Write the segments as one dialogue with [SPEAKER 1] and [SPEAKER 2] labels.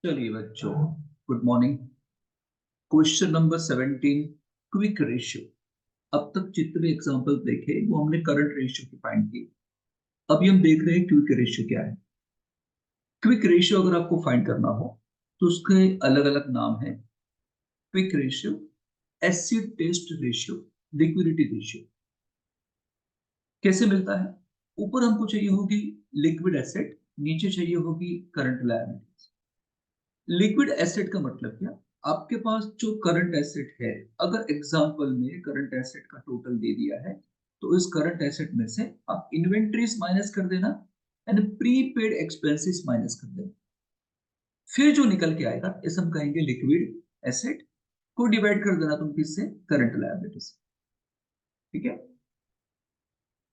[SPEAKER 1] चलिए बच्चों, good morning. Question number 17, quick ratio. अब तक जितने एग्जांपल देखे वो हमने करंट रेशियो की फाइंड की। अभी हम देख रहे हैं क्विक रेशियो क्या है। क्विक रेशियो अगर आपको फाइंड करना हो तो उसके अलग अलग नाम है। Quick ratio, acid test ratio, liquidity ratio. कैसे मिलता है? ऊपर हमको चाहिए होगी लिक्विड एसिड, नीचे चाहिए होगी करंट लायबिलिटी। लिक्विड एसेट का मतलब क्या? आपके पास जो करंट एसेट है, अगर एग्जांपल में करंट एसेट का टोटल दे दिया है तो इस करंट एसेट में से आप इन्वेंट्रीज माइनस कर देना एंड प्रीपेड एक्सपेंसेस माइनस कर देना। फिर जो निकल के आएगा इसे हम कहेंगे लिक्विड एसेट। को डिवाइड कर देना तुम किससे? करंट लायबिलिटी से। ठीक है।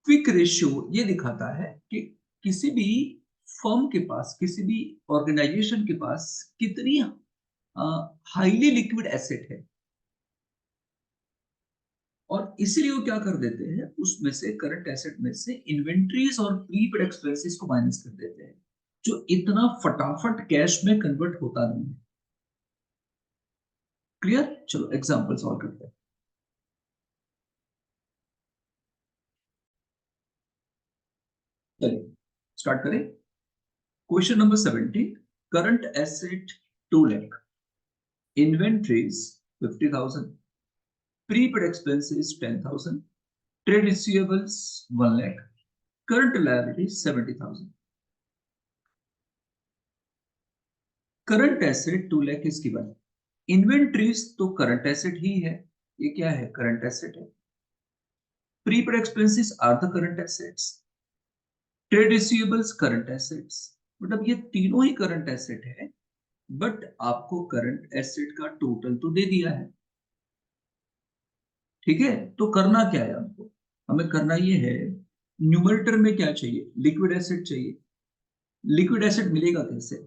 [SPEAKER 1] क्विक रेशियो ये दिखाता है कि किसी भी फर्म के पास, किसी भी ऑर्गेनाइजेशन के पास कितनी हाईली लिक्विड एसेट है, और इसीलिए वो क्या कर देते हैं, उसमें से करंट एसेट में से इन्वेंट्रीज और प्रीपेड एक्सपेंसेस को माइनस कर देते हैं, जो इतना फटाफट कैश में कन्वर्ट होता नहीं है। क्लियर? चलो एग्जांपल सॉल्व करते हैं। चलिए स्टार्ट करें। Question number 17, current asset 2 lakh, inventories 50,000, prepaid expenses 10,000, trade receivables 1 lakh, current liability 70,000। Current asset 2 lakh is given. Inventories तो करंट एसेट ही है, ये क्या है? करंट एसेट है। Prepaid expenses are the current assets, trade receivables current assets, मतलब ये तीनों ही करंट एसेट है। बट आपको करंट एसेट का टोटल तो दे दिया है। ठीक है, तो करना क्या है हमको? हमें करना ये है, न्यूमरेटर में क्या चाहिए? लिक्विड एसेट चाहिए। लिक्विड एसेट मिलेगा कैसे?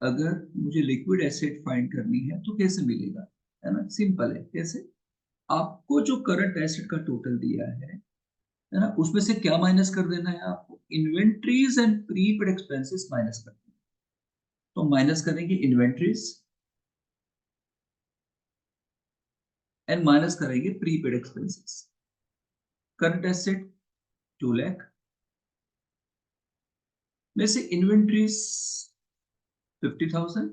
[SPEAKER 1] अगर मुझे लिक्विड एसेट फाइंड करनी है तो कैसे मिलेगा? है ना, सिंपल है। कैसे? आपको जो करंट एसेट का टोटल दिया है ना, उसमें से क्या माइनस कर देना है आपको? Inventories and prepaid expenses minus कर देना। तो माइनस करेंगे इन्वेंट्रीज एंड माइनस करेंगे prepaid expenses. Current asset 2 lakh में से इन्वेंट्रीज 50,000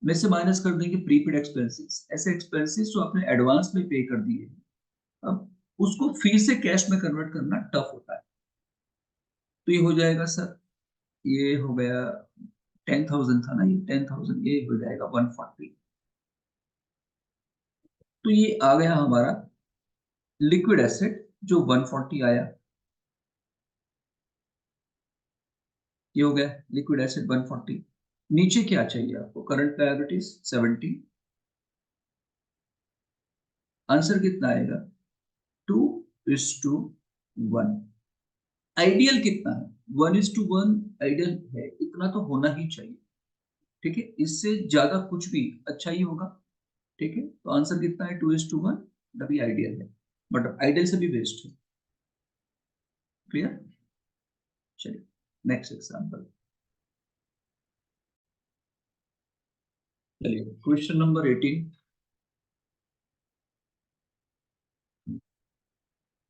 [SPEAKER 1] में से माइनस कर देंगे प्रीपेड एक्सपेंसेस। ऐसे एक्सपेंसेस जो आपने एडवांस में पे कर दिए, अब उसको फिर से कैश में कन्वर्ट करना टफ होता है। तो ये हो जाएगा सर, ये हो गया 10,000 था ना, ये 10,000 ये हो जाएगा 140। तो ये आ गया हमारा लिक्विड एसेट जो 140 आया। ये हो गया लिक्विड एसेट 140। नीचे क्या चाहिए आपको? Current liabilities 70। आंसर कितना आएगा? 2:1। आइडियल कितना है? 1:1 आइडियल है, इतना तो होना ही चाहिए। ठीक है, इससे ज्यादा कुछ भी अच्छा ही होगा। ठीक है, तो आंसर कितना है? 2:1, तभी आइडियल है, बट आइडियल से भी बेस्ट है। क्लियर? चलिए नेक्स्ट एग्जांपल। चलिए question number 18,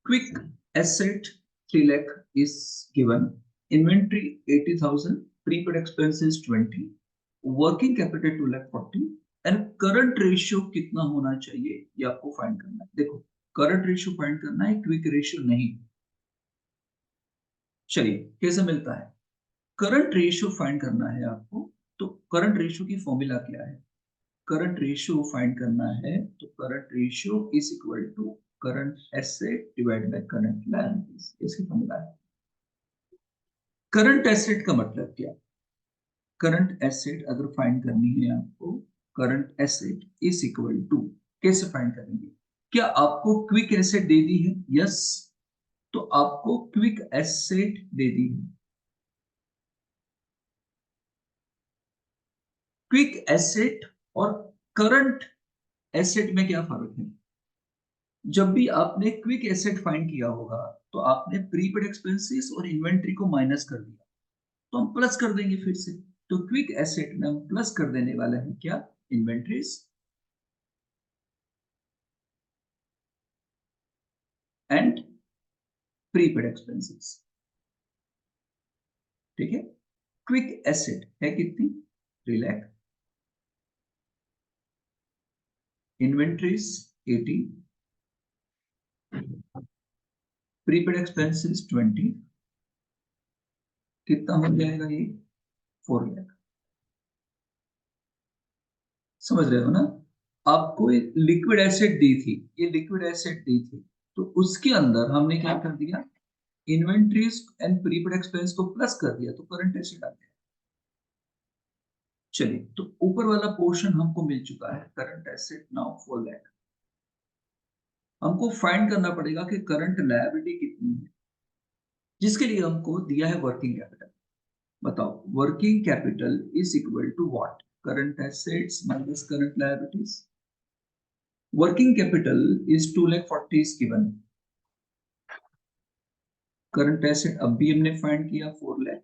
[SPEAKER 1] quick asset 3 lakh is given, inventory 80,000, prepaid expenses 20, working capital 2,40 and current ratio कितना होना चाहिए ये आपको फाइंड करना है। देखो, करंट रेशियो फाइंड करना है, क्विक रेशियो नहीं। चलिए कैसे मिलता है? करंट रेशियो फाइंड करना है आपको, तो करंट रेशियो की फॉर्मूला क्या है? करंट रेशियो फाइंड करना है तो current ratio is equal to current asset divide by current liabilities, इसकी फॉर्मूला है। करंट एसेट का मतलब क्या? करंट एसेट अगर फाइंड करनी है आपको, current asset is equal to, कैसे फाइंड करेंगे? क्या आपको क्विक एसेट दे दी है? यस, तो आपको क्विक एसेट दे दी है। क्विक एसेट और करंट एसेट में क्या फर्क है? जब भी आपने क्विक एसेट फाइंड किया होगा तो आपने प्रीपेड एक्सपेंसेस और इन्वेंट्री को माइनस कर दिया। तो हम प्लस कर देंगे फिर से। तो क्विक एसेट में हम प्लस कर देने वाला है क्या, इन्वेंट्रीज एंड प्रीपेड एक्सपेंसेस। ठीक है, क्विक एसेट है कितनी, 3 लाख, इन्वेंट्रीज 80, प्रीपेड एक्सपेंसेस 20, कितना हो जाएगा ये, 4 लाख। समझ रहे हो ना, आपको एक लिक्विड एसेट दी थी, ये लिक्विड एसेट दी थी, तो उसके अंदर हमने क्या कर दिया, इन्वेंट्रीज एंड प्रीपेड एक्सपेंस को प्लस कर दिया, तो करंट एसेट आ गया। चलिए, तो ऊपर वाला पोर्शन हमको मिल चुका है, करंट एसेट नाउ 4 लाख। हमको फाइंड करना पड़ेगा कि करंट लायबिलिटी कितनी है, जिसके लिए हमको दिया है वर्किंग कैपिटल। बताओ, working capital is equal to what, current assets minus current liabilities. Working capital is 2,40,000 is given, current asset अब भी हमने फाइंड किया 4 लाख,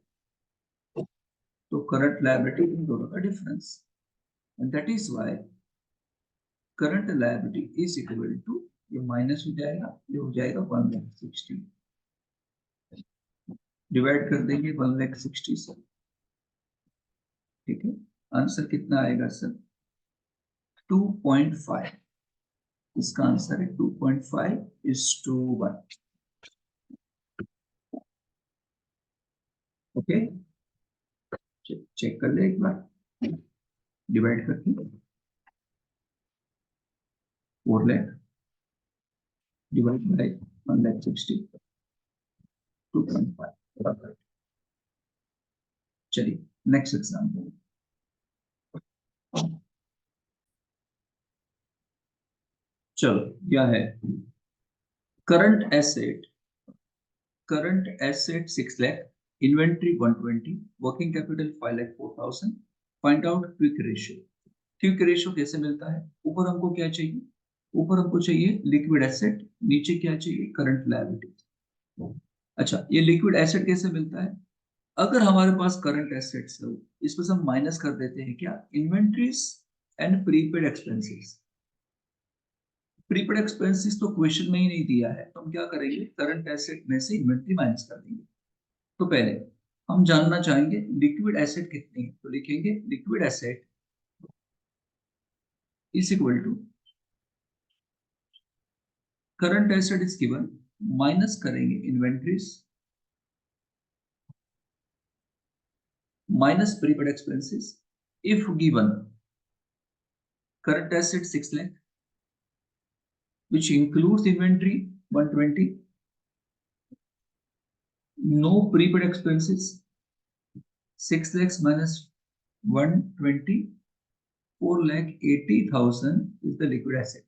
[SPEAKER 1] तो करंट लायबिलिटी इन दोनों का difference, and that is why current liability is equal to, ये minus हो जाएगा, ये हो जाएगा 1,60,000, डिवाइड कर देंगे 1,60,000 से। ठीक है, आंसर कितना आएगा सर, 2.5। इसका आंसर है 2.5:1। ओके, चेक कर ले एक बार, डिवाइड करके 4 लाख डिवाइड बाय 1,60,000, 2.5। चलिए नेक्स्ट एग्जाम्पल। चलो क्या है, current asset, current asset 6 lakh, inventory 120, working capital 5,04,000, find out quick ratio. Quick ratio कैसे मिलता है, ऊपर हमको क्या चाहिए, ऊपर हमको चाहिए लिक्विड एसेट, नीचे क्या चाहिए, करंट लायबिलिटी। अच्छा, ये लिक्विड एसेट कैसे मिलता है, अगर हमारे पास करंट एसेट्स है, इसमें से हम माइनस कर देते हैं क्या, inventories and prepaid expenses. Prepaid expenses तो क्वेश्चन में ही नहीं दिया है, तो हम क्या करेंगे, करंट एसेट में से इन्वेंट्री माइनस कर देंगे। तो पहले हम जानना चाहेंगे लिक्विड एसेट कितनी है, तो लिखेंगे liquid asset is equal to current asset is given, minus करेंगे inventories minus prepaid expenses. If given current asset 6 lakh which includes inventory 120, no prepaid expenses, 6 lakhs minus 120, 4,80,000 is the liquid asset।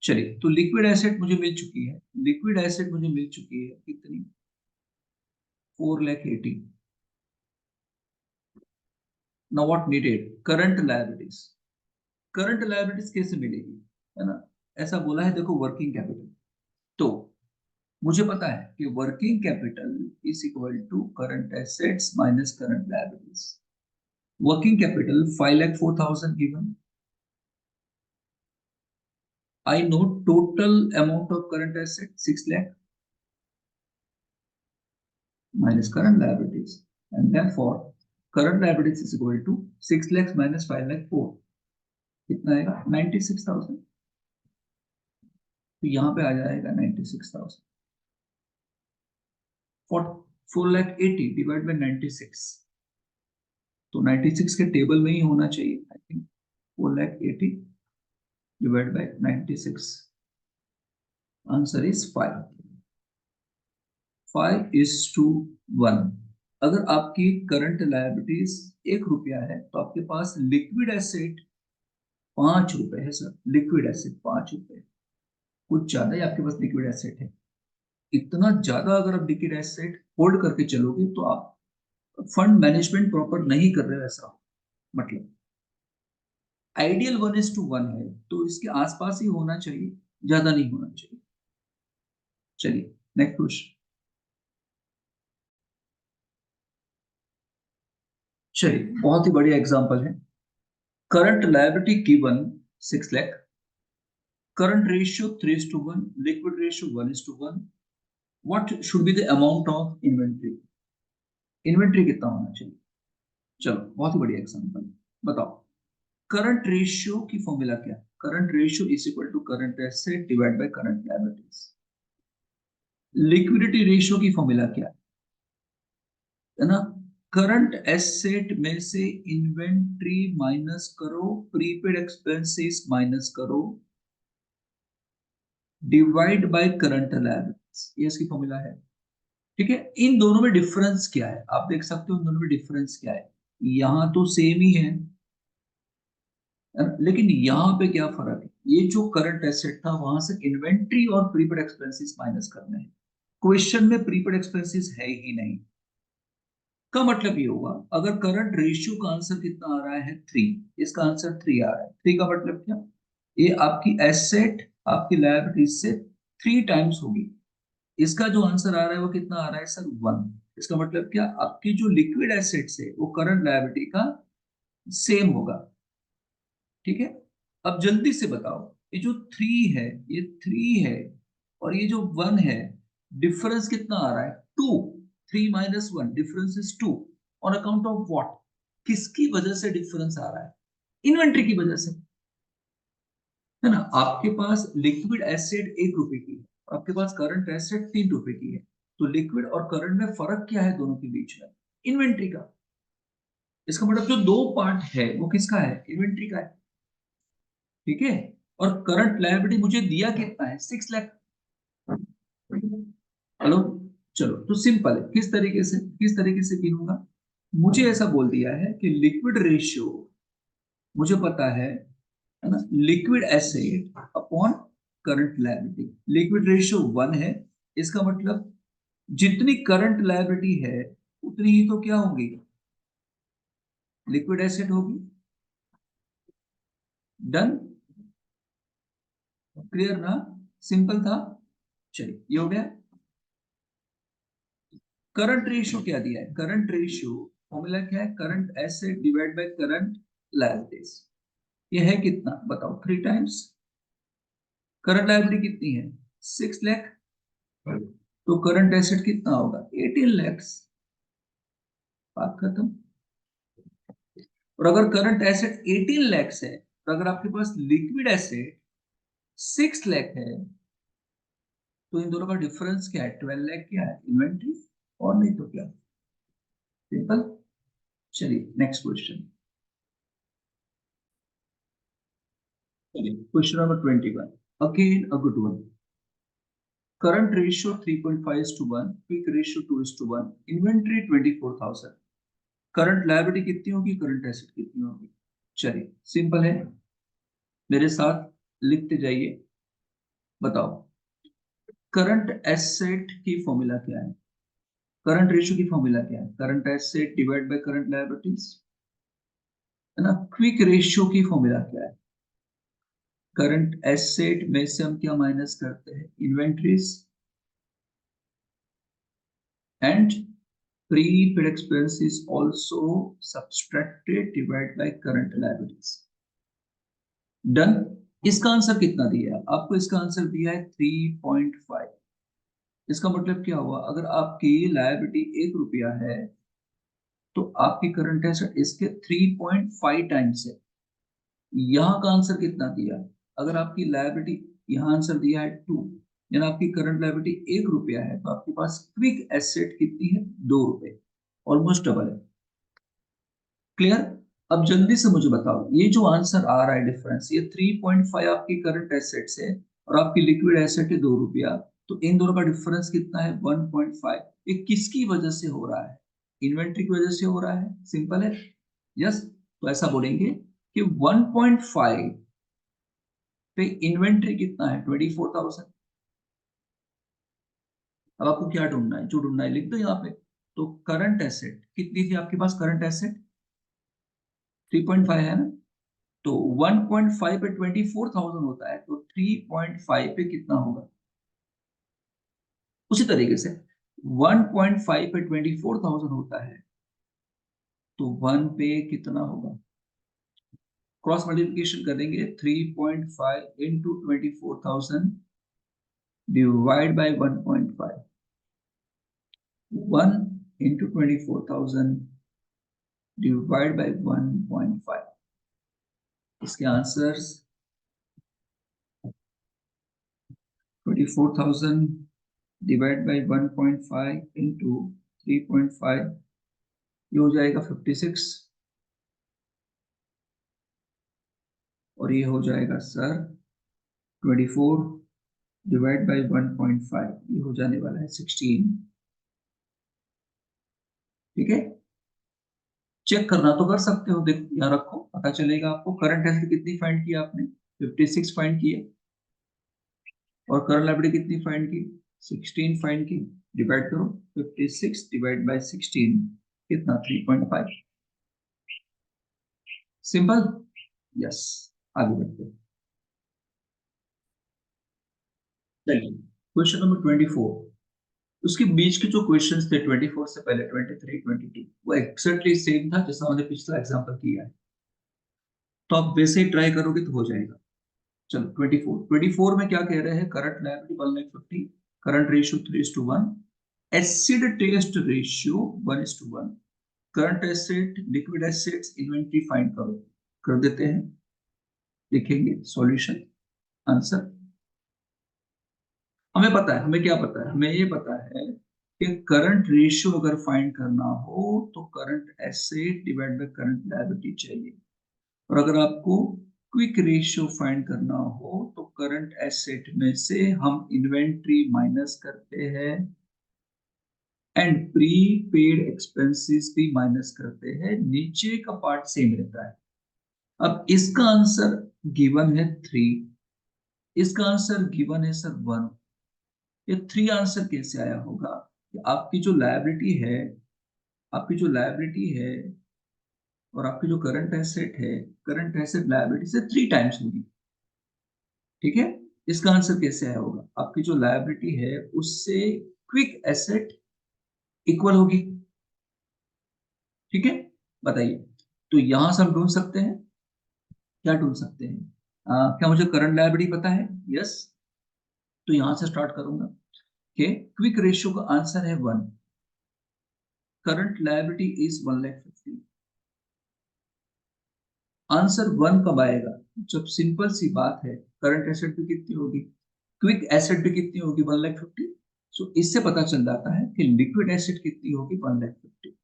[SPEAKER 1] चलिए, तो liquid asset मुझे मिल चुकी है, liquid asset मुझे मिल चुकी है कितनी, 4,80,000। Now what needed, current liabilities. Current liabilities कैसे मिलेगी, है ना, ऐसा बोला है, देखो वर्किंग कैपिटल, तो मुझे पता है कि working capital is equal to current assets minus current liabilities. Working capital 5,04,000 given, I know total amount of current asset 6 lakh minus current liabilities, and therefore current liabilities is equal to 6 lakhs minus 5 lakh 4, कितना आएगा 96,000। तो यहाँ पे आ जाएगा 96,000, 4,80,000 divide by 96, तो 96 के table में ही होना चाहिए I think, 4,80,000 divide by 96, answer is 5, 5:1। अगर आपकी करंट लायबिलिटीज 1 रुपया है, तो आपके पास लिक्विड एसेट 5 रुपए है सर, लिक्विड एसेट 5 रुपए, कुछ ज्यादा ही आपके पास लिक्विड एसेट है। इतना ज्यादा अगर आप लिक्विड एसेट होल्ड करके चलोगे, तो आप फंड मैनेजमेंट प्रॉपर नहीं कर रहे हो, ऐसा मतलब। आइडियल 1:1 है, तो इसके आसपास ही होना चाहिए, ज्यादा नहीं होना चाहिए। चलिए नेक्स्ट क्वेश्चन। चलिए, बहुत ही बढ़िया एग्जांपल है। Current liability given 6 lakh, current ratio 3:1, liquid ratio 1:1। What should be the amount of inventory? Inventory कितना होना चाहिए? चलो, बहुत ही बढ़िया एग्जांपल। बताओ, करंट रेशियो की फॉर्मूला क्या है? Current ratio is equal to current asset divide by current liabilities. Liquidity ratio की फॉर्मूला क्या है ना? करंट एसेट में से इन्वेंट्री माइनस करो, प्रीपेड एक्सपेंसेस माइनस करो, डिवाइड बाय करंट लायबिलिटीज, ये इसकी फॉर्मूला है। ठीक है, इन दोनों में डिफरेंस क्या है आप देख सकते हो। इन दोनों में डिफरेंस क्या है? यहां तो सेम ही है, लेकिन यहाँ पे क्या फर्क है? ये जो करंट एसेट था वहां से इन्वेंट्री और प्रीपेड एक्सपेंसेस माइनस करने हैं। क्वेश्चन में प्रीपेड एक्सपेंसेस है ही नहीं। का मतलब ये होगा, अगर करंट रेशियो का आंसर कितना आ रहा है 3, इसका आंसर 3 आ रहा है। 3 का मतलब क्या? ये आपकी एसेट आपकी लायबिलिटी से 3 टाइम्स होगी। इसका जो आंसर आ रहा है वो कितना आ रहा है सर? 1। इसका मतलब क्या? आपकी जो लिक्विड एसेट्स है वो करंट लायबिलिटी का सेम होगा। ठीक है, अब जल्दी से बताओ, ये जो 3 है, ये 3 है, और ये जो 1 है, डिफरेंस कितना आ रहा है? 2। 3 minus 1, difference is 2। On account of what? किसकी वजह से डिफरेंस आ रहा है? इन्वेंट्री की वजह से, है ना? आपके पास लिक्विड एसेट 1 रुपए की है, आपके पास करंट एसेट 3 रुपए की है। तो लिक्विड और करंट में फर्क क्या है दोनों के बीच में? इन्वेंट्री का। इसका मतलब जो दो पार्ट है वो किसका है? इन्वेंट्री का है। ठीक है, और करंट लायबिलिटी मुझे दिया कितना है? 6 लाख। हेलो, चलो तो सिंपल है। किस तरीके से गिनूंगा? मुझे ऐसा बोल दिया है कि लिक्विड रेशियो मुझे पता है ना? Liquid asset upon current liability. Liquid ratio 1 है, इसका मतलब जितनी करंट लायबिलिटी है उतनी ही तो क्या होगी? लिक्विड एसेट होगी। डन? क्लियर ना? सिंपल था। चलिए, ये हो गया। करंट रेशियो क्या दिया है? करंट रेशियो फॉर्मूला क्या है? Current asset divide by current liabilities. ये है कितना बताओ? 3 टाइम्स। करंट लायबिलिटी कितनी है? 6 लाख। तो करंट एसेट कितना होगा? 18 लैक्स। बात खत्म। और अगर करंट एसेट 18 लैक्स है, तो अगर आपके पास लिक्विड एसेट 6 लाख है, तो इन दोनों का डिफरेंस क्या है? 12 लाख क्या है? इन्वेंट्री। और नहीं तो क्या? सिंपल। चलिए, नेक्स्ट क्वेश्चन। चलिए, question number 21, again a good one. Current ratio 3.5:1, quick ratio 2:1, inventory 24,000। Current liability कितनी होगी? करंट एसेट कितनी होगी? चलिए, सिंपल है, मेरे साथ लिखते जाइए। बताओ, करंट एसेट की फॉर्मूला क्या है? करंट रेशियो की फॉर्मूला क्या है? Current asset divide by current liabilities, है ना? क्विक रेशियो की फॉर्मूला क्या है? करंट एसेट में से हम क्या माइनस करते हैं? Inventories and prepaid expense is also subtracted divided by current liabilities. Done? इसका आंसर कितना दिया है आपको? इसका आंसर दिया है 3.5। इसका मतलब क्या हुआ? अगर आपकी लायबिलिटी 1 रुपया है, तो आपकी करंट एसेट इसके 3.5 टाइम्स है। यहाँ का आंसर कितना दिया? अगर आपकी लायबिलिटी, यहाँ आंसर दिया है 2, यानी आपकी करंट लायबिलिटी 1 रुपया है, तो आपके पास क्विक एसेट कितनी है? 2 रुपए। ऑलमोस्ट डबल है। क्लियर? अब जल्दी से मुझे बताओ, ये जो आंसर आ रहा है डिफरेंस, ये 3.5 आपकी करंट एसेट्स है और आपकी लिक्विड एसेट है 2 रुपया, तो इन दोनों का डिफरेंस कितना है? 1.5। ये किसकी वजह से हो रहा है? इन्वेंट्री की वजह से हो रहा है। सिंपल है। यस, तो ऐसा बोलेंगे कि 1.5 पे इन्वेंट्री कितना है? 24,000। अब आपको क्या ढूंढना है? जो ढूंढना है लिख दो यहाँ पे। तो करंट एसेट कितनी थी आपके पास? करंट एसेट 3.5 है ना? तो 1.5 पे 24,000 होता है, तो 3.5 पे कितना होगा? उसी तरीके से 1.5 पे 24,000 होता है, तो 1 पे कितना होगा, क्रॉस मल्टीप्लिकेशन करेंगे 3.5 into 24,000 divide by 1.5, 1 into 24,000 divide by 1.5, इसके आंसर्स 24,000 डिवाइड बाय 1.5 इंटू 3.5, ये हो जाएगा 56 और ये हो जाएगा सर 24 डिवाइड बाय 1.5, ये हो जाने वाला है 16। ठीक है, चेक करना तो कर सकते हो, देखो यहाँ रखो, पता चलेगा आपको। करंट एसेट कितनी फाइंड की आपने, 56 फाइंड किया, और करंट लायबिलिटी कितनी फाइंड की, 16 फाइंड की। डिवाइड करो, 56 डिवाइड बाय 16 कितना, 3.5। Simple, yes. आगे बढ़ते हैं, चलिए क्वेश्चन नंबर 24। उसके बीच के जो क्वेश्चंस थे 24 से पहले 23, 22, वो एक्जेक्टली सेम था जैसा हमने पिछला एग्जांपल किया है, तो आप वैसे ही ट्राई करोगे तो हो जाएगा। चलो 24 में क्या कह रहे हैं, current liability 1,50,000, current ratio 3:1, acid test ratio 1:1, current asset, liquid assets, inventory find करो। कर देते हैं, लिखेंगे सॉल्यूशन, आंसर। हमें पता है, हमें क्या पता है, हमें ये पता है कि करंट रेशियो अगर फाइंड करना हो तो current asset divide by current liability चाहिए, और अगर आपको क्विक रेशियो फाइंड करना हो तो करंट एसेट में से हम इन्वेंट्री माइनस करते हैं एंड प्री पेड एक्सपेंसेस भी माइनस करते हैं, नीचे का पार्ट सेम रहता है। अब इसका आंसर गिवन है 3, इसका आंसर गिवन है सर 1। ये 3 आंसर कैसे आया होगा कि आपकी जो लायबिलिटी है, आपकी जो लायबिलिटी है और आपकी जो करंट एसेट है, करंट एसेट लायबिलिटी से 3 टाइम्स होगी। ठीक है, इसका आंसर कैसे आया होगा, आपकी जो लायबिलिटी है उससे क्विक एसेट इक्वल होगी। ठीक है, बताइए, तो यहां से हम ढूंढ सकते हैं, क्या ढूंढ सकते हैं, क्या मुझे करंट लायबिलिटी पता है, यस, तो यहां से स्टार्ट करूंगा कि क्विक रेशियो का आंसर है 1, करंट लायबिलिटी इज 1,50,000। आंसर 1 कब आएगा, जब सिंपल सी बात है, करंट एसेट भी कितनी होगी, क्विक एसेट भी कितनी होगी, 1,50,000। सो इससे पता चल जाता है कि लिक्विड एसेट कितनी होगी, 1,50,000।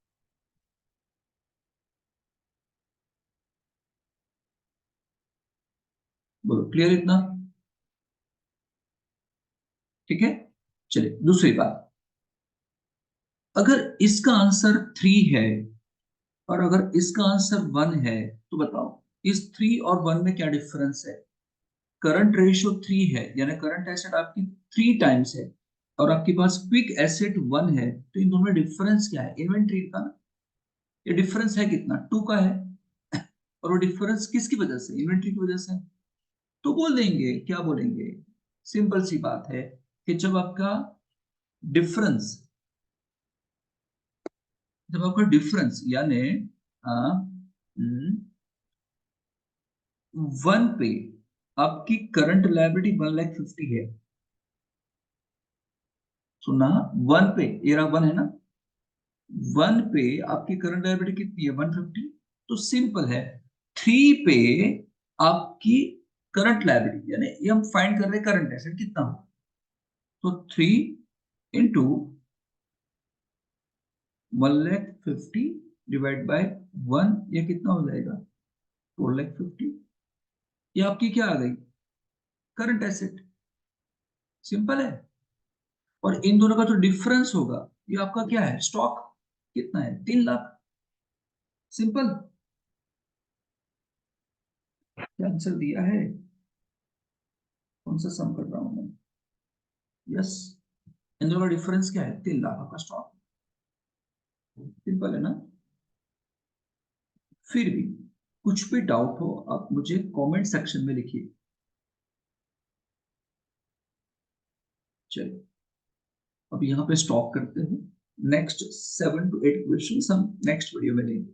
[SPEAKER 1] बोलो क्लियर इतना, ठीक है। चलिए दूसरी बात, अगर इसका आंसर 3 है और अगर इसका आंसर 1 है, तो बताओ इस 3 और 1 में क्या डिफरेंस है। करंट रेशियो 3 है, यानी करंट एसेट आपकी 3 टाइम्स है, और आपके पास क्विक एसेट 1 है, तो इन दोनों में डिफरेंस क्या है, इन्वेंट्री का ना। ये डिफरेंस है कितना, 2 का है, और वो डिफरेंस किसकी वजह से, इन्वेंट्री की वजह से। तो बोल देंगे, क्या बोलेंगे, सिंपल सी बात है कि जब आपका डिफरेंस यानी 1 पे आपकी करंट लायबिलिटी 1,50,000 है, सुना, 1 पे, ये रहा 1 है ना, 1 पे आपकी करंट लायबिलिटी कितनी है, 150। तो सिंपल है, 3 पे आपकी करंट लायबिलिटी, यानी ये हम फाइंड कर रहे हैं करंट एसेट कितना हो, तो 3 इंटू 1,50,000 डिवाइड बाय 1, ये कितना हो जाएगा, 4,50,000। ये आपकी क्या आ गई, करंट एसेट। सिंपल है, और इन दोनों का जो डिफरेंस होगा, ये आपका क्या है, स्टॉक। कितना है, 3 लाख। सिंपल, क्या आंसर दिया है, कौन सा सम कर रहा हूं मैं, यस, इन दोनों का डिफरेंस क्या है, 3 लाख का स्टॉक। सिंपल है ना। फिर भी कुछ भी डाउट हो आप मुझे कमेंट सेक्शन में लिखिए। चलिए अब यहाँ पे स्टॉप करते हैं, नेक्स्ट 7 to 8 क्वेश्चन हम नेक्स्ट वीडियो में लेंगे।